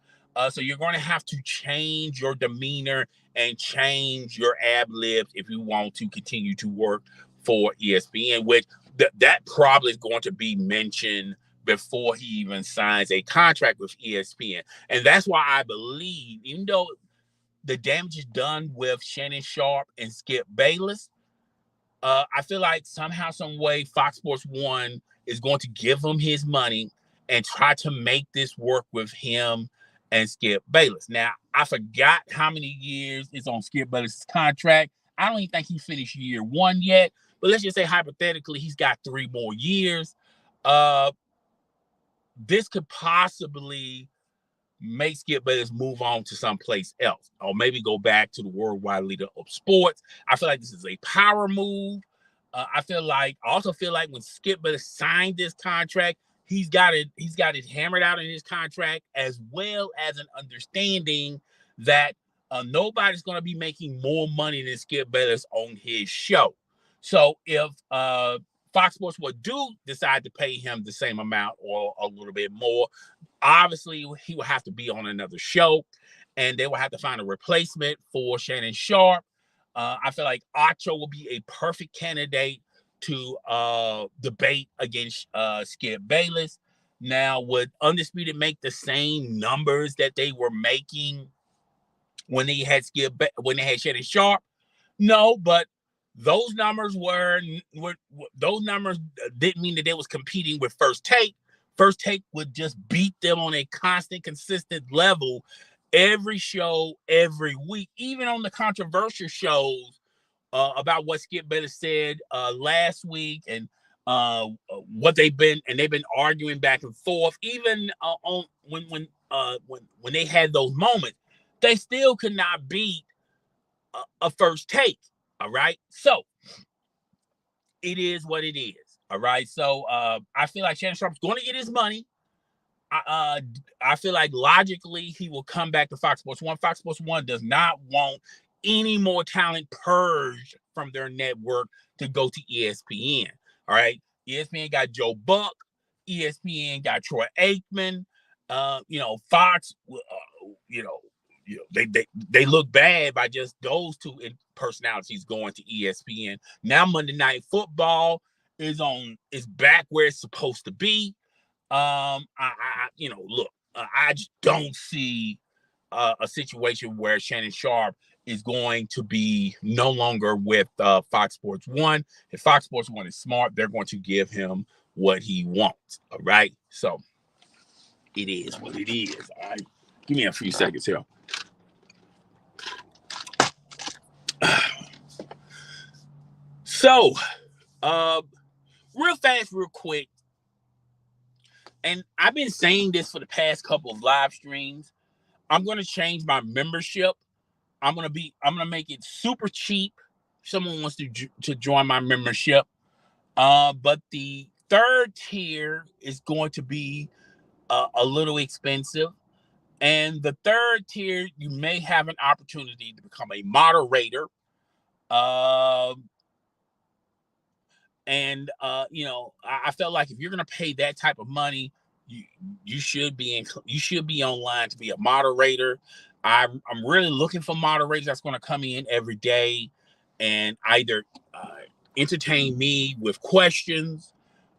So you're going to have to change your demeanor and change your ad-libs if you want to continue to work for ESPN, which that probably is going to be mentioned before he even signs a contract with ESPN. And that's why I believe, even though the damage is done with Shannon Sharp and Skip Bayless, I feel like somehow, some way, Fox Sports One is going to give him his money and try to make this work with him and Skip Bayless. Now, I forgot how many years is on Skip Bayless' contract. I don't even think he finished year one yet, but let's just say hypothetically he's got 3 more years. This could possibly make Skip Bayless move on to someplace else, or maybe go back to the worldwide leader of sports. I feel like this is a power move. I also feel like when Skip Bayless signed this contract, he's got it hammered out in his contract, as well as an understanding that nobody's going to be making more money than Skip Bayless on his show. So if Fox Sports would decide to pay him the same amount or a little bit more, obviously he will have to be on another show, and they will have to find a replacement for Shannon Sharp. I feel like Acho will be a perfect candidate to debate against Skip Bayless. Now, would Undisputed make the same numbers that they were making when they had Shannon Sharp? No, but those numbers those numbers didn't mean that they was competing with First Take. First Take would just beat them on a constant, consistent level every show, every week, even on the controversial shows about what Skip Bayless said last week and what they've been arguing back and forth. Even on when they had those moments, they still could not beat a First Take. All right, so it is what it is. All right, so I feel like Shannon Sharp's going to get his money. I feel like logically he will come back to Fox Sports One. Fox Sports One does not want any more talent purged from their network to go to ESPN. All right. ESPN got Joe Buck. ESPN got Troy Aikman. Fox, they look bad by just those two personalities going to ESPN. Now Monday Night Football is back where it's supposed to be. I just don't see a situation where Shannon Sharp is going to be no longer with Fox Sports 1. If Fox Sports 1 is smart, they're going to give him what he wants. All right. So it is what it is. All right. Give me a few seconds here. So, real fast, real quick. And I've been saying this for the past couple of live streams. I'm going to change my membership. I'm going to make it super cheap. If someone wants to join my membership. But the third tier is going to be a little expensive. And the third tier, you may have an opportunity to become a moderator. I felt like if you're going to pay that type of money, you should be online to be a moderator. I'm really looking for moderators that's going to come in every day and either entertain me with questions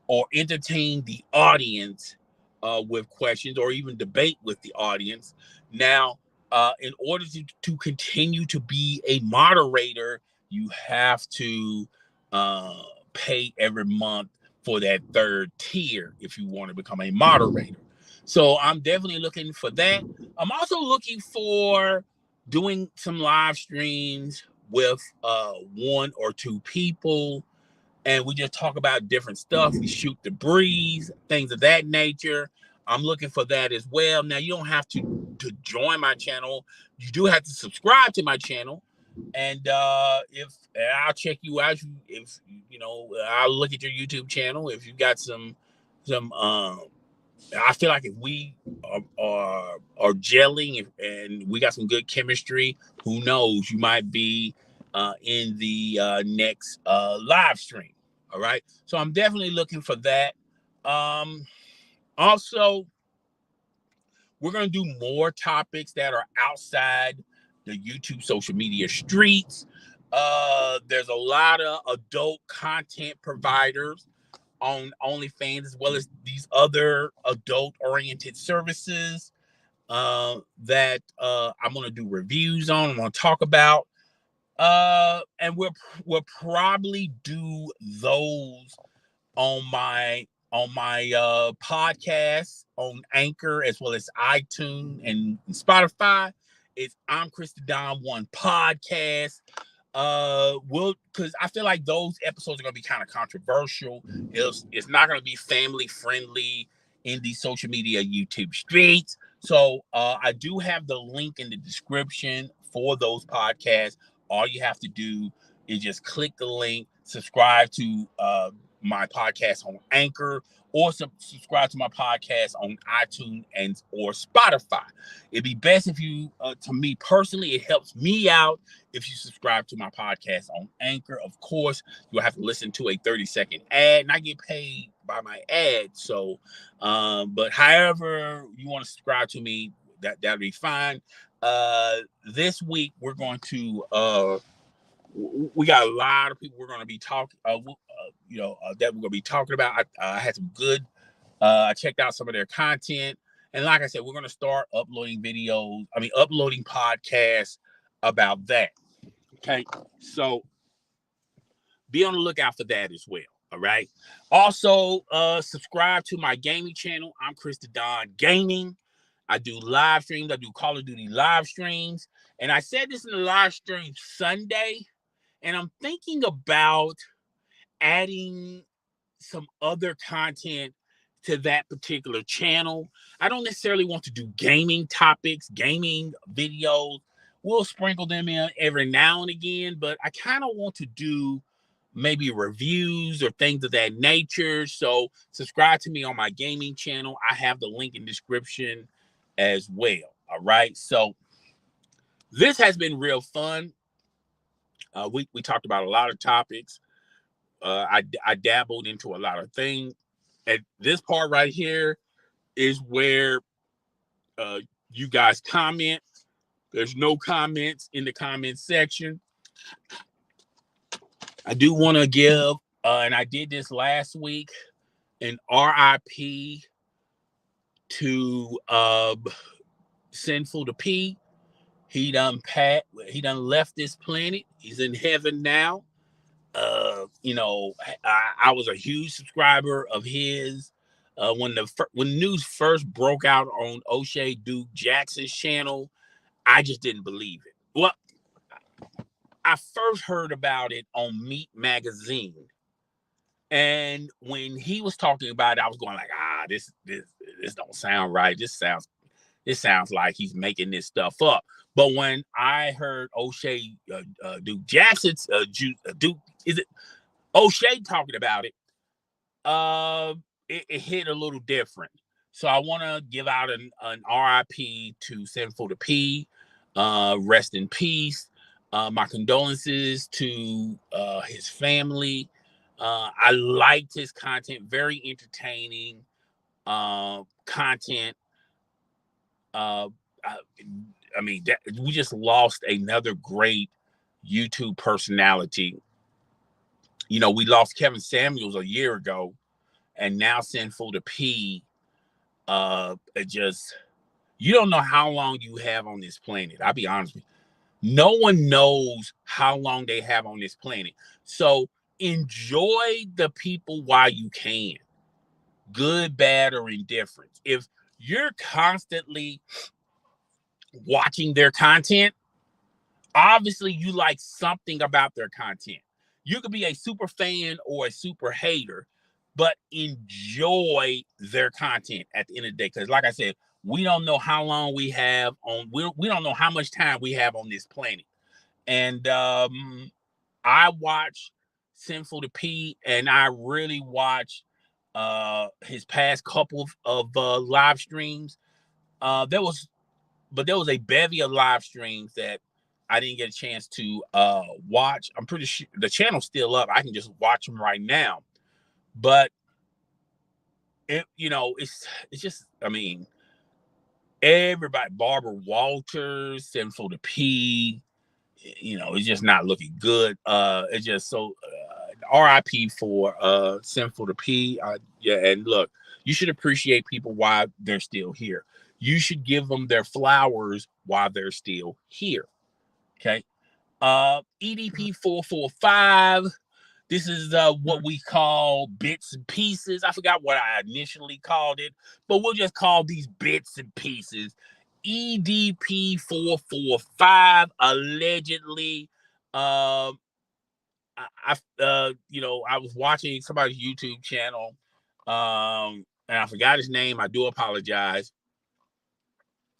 or entertain the audience with questions, or even debate with the audience. Now, in order to continue to be a moderator, you have to pay every month for that third tier if you want to become a moderator. So I'm definitely looking for that. I'm also looking for doing some live streams with one or two people, and we just talk about different stuff. We shoot the breeze, things of that nature. I'm looking for that as well. Now, you don't have to join my channel. You do have to subscribe to my channel. And if I'll check you out, if I'll look at your YouTube channel. If you got some, I feel like if we are gelling and we got some good chemistry, who knows? You might be in the next live stream. All right. So I'm definitely looking for that. Also, we're going to do more topics that are outside the YouTube social media streets. There's a lot of adult content providers on OnlyFans, as well as these other adult-oriented services that I'm going to do reviews on. I'm going to talk about. And we'll probably do those on my podcast on Anchor, as well as iTunes and Spotify. It's I'm Chris the Don One podcast. Because I feel like those episodes are gonna be kind of controversial. It's not gonna be family friendly in the social media YouTube streets. So I do have the link in the description for those podcasts. All you have to do is just click the link, subscribe to my podcast on Anchor, or subscribe to my podcast on iTunes and or Spotify. It'd be best if you, to me personally, it helps me out if you subscribe to my podcast on Anchor. Of course, you'll have to listen to a 30-second ad, and I get paid by my ad. So, but however you want to subscribe to me, that'll be fine. This week we're going to we got a lot of people we're going to be talking that we're going to be talking about. I had some good I checked out some of their content, and like I said, we're going to start uploading podcasts about that. Okay, so be on the lookout for that as well. All right. Also, subscribe to my gaming channel. I'm Chris the Don Gaming. I do live streams. I do Call of Duty live streams. And I said this in the live stream Sunday, and I'm thinking about adding some other content to that particular channel. I don't necessarily want to do gaming topics, gaming videos. We'll sprinkle them in every now and again, but I kind of want to do maybe reviews or things of that nature. So subscribe to me on my gaming channel. I have the link in the description as well. All right. So this has been real fun. We talked about a lot of topics. I dabbled into a lot of things. And this part right here is where you guys comment. There's no comments in the comment section. I do want to give, and I did this last week, an RIP to Sinful to P. He done left this planet. He's in heaven now. I was a huge subscriber of his. When news first broke out on O'Shea Duke Jackson's channel, I just didn't believe it. Well, I first heard about it on Meat Magazine, and when he was talking about it, I was going like, this don't sound right. This sounds like he's making this stuff up. But when I heard O'Shea Duke Jackson's Duke, is it O'Shea talking about it? It hit a little different. So I want to give out an RIP to Sinful to P. Rest in peace. My condolences to his family. I liked his content, very entertaining content. We just lost another great YouTube personality. We lost Kevin Samuels a year ago, and now Sinful to P. You don't know how long you have on this planet. I'll be honest with you. No one knows how long they have on this planet. So enjoy the people while you can. Good, bad, or indifferent. If you're constantly watching their content, obviously you like something about their content. You could be a super fan or a super hater, but enjoy their content at the end of the day. Because like I said, we don't know how long we have on, we don't know how much time we have on this planet. And I watch Sinful to P, and I really watch his past couple of live streams. There was a bevy of live streams that I didn't get a chance to watch. I'm pretty sure the channel's still up. I can just watch them right now. But it's just, everybody, Barbara Walters, Sinful to P, it's just not looking good. It's just so RIP for Sinful to P. And look, you should appreciate people while they're still here. You should give them their flowers while they're still here. Okay. EDP 445. This is what we call bits and pieces. I forgot what I initially called it, but we'll just call these bits and pieces. EDP 445 allegedly. I was watching somebody's YouTube channel, and I forgot his name. I do apologize,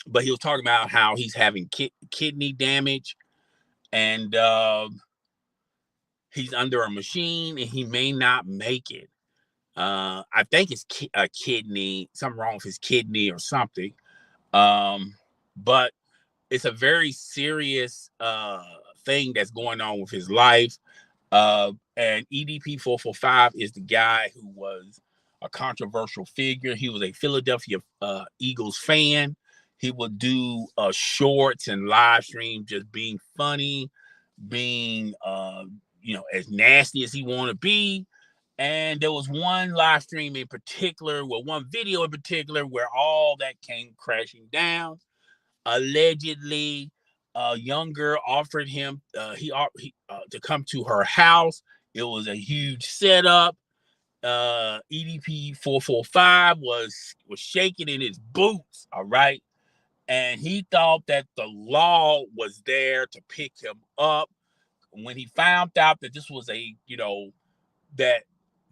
but he was talking about how he's having kidney damage, and he's under a machine, and he may not make it. I think it's a kidney, something wrong with his kidney or something. But it's a very serious thing that's going on with his life. And EDP 445 is the guy who was a controversial figure. He was a Philadelphia Eagles fan. He would do shorts and live streams, just being funny, being as nasty as he want to be. And there was one live stream in particular, one video in particular, where all that came crashing down. Allegedly, a young girl offered him to come to her house. It was a huge setup. EDP 445 was shaking in his boots, all right? And he thought that the law was there to pick him up. When he found out that this was that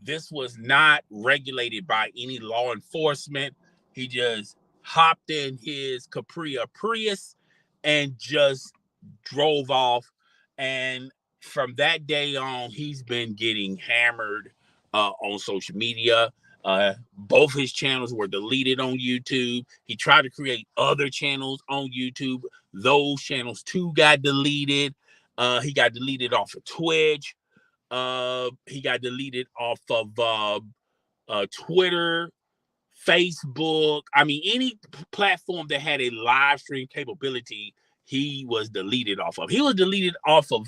this was not regulated by any law enforcement, he just hopped in his Capri Prius and just drove off. And from that day on, he's been getting hammered on social media. Both his channels were deleted on YouTube. He tried to create other channels on YouTube. Those channels too got deleted. He got deleted off of Twitch. He got deleted off of Twitter, Facebook. I mean, any platform that had a live stream capability, he was deleted off of. He was deleted off of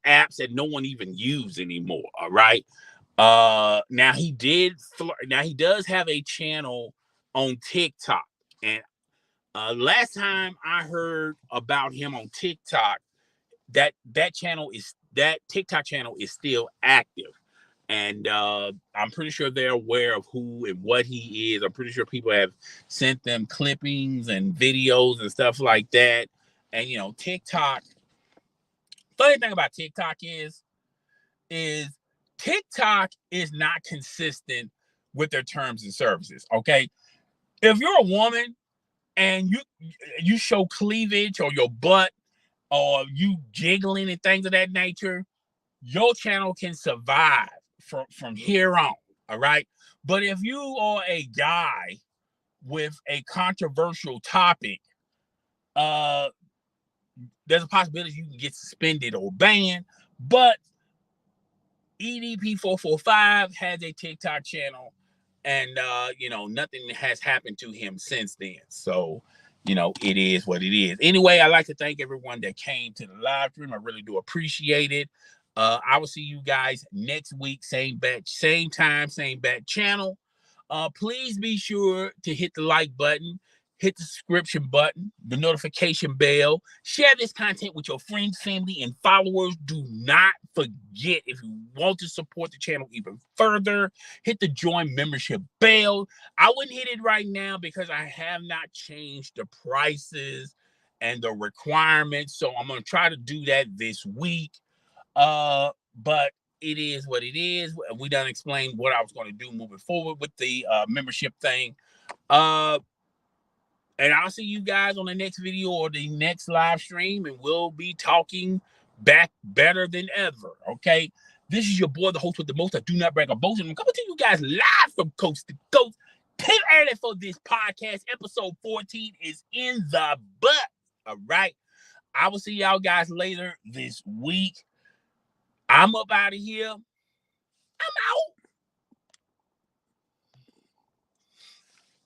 apps that no one even used anymore. All right. Now he does have a channel on TikTok, and last time I heard about him on TikTok, that TikTok channel is still active. And I'm pretty sure they're aware of who and what he is. I'm pretty sure people have sent them clippings and videos and stuff like that. And TikTok. Funny thing about TikTok is TikTok is not consistent with their terms and services. Okay, if you're a woman and you show cleavage or your butt or you jiggling and things of that nature, your channel can survive from here on. All right. But if you are a guy with a controversial topic, there's a possibility you can get suspended or banned. But EDP445 has a TikTok channel, and nothing has happened to him since then. So it is what it is. Anyway, I'd like to thank everyone that came to the live stream. I really do appreciate it. I will see you guys next week, same batch, same time, same bat channel. Please be sure to hit the like button, hit the subscription button, the notification bell, share this content with your friends, family, and followers. Do not forget, if you want to support the channel even further, hit the join membership bell. I wouldn't hit it right now because I have not changed the prices and the requirements. So I'm going to try to do that this week. But it is what it is. We done explained what I was going to do moving forward with the membership thing. And I'll see you guys on the next video or the next live stream, and we'll be talking back better than ever. Okay. This is your boy, the host with the most. I do not brag or boast. And I'm coming to you guys live from coast to coast. Too early for this podcast. Episode 14 is in the butt. All right. I will see y'all guys later this week. I'm up out of here. I'm out.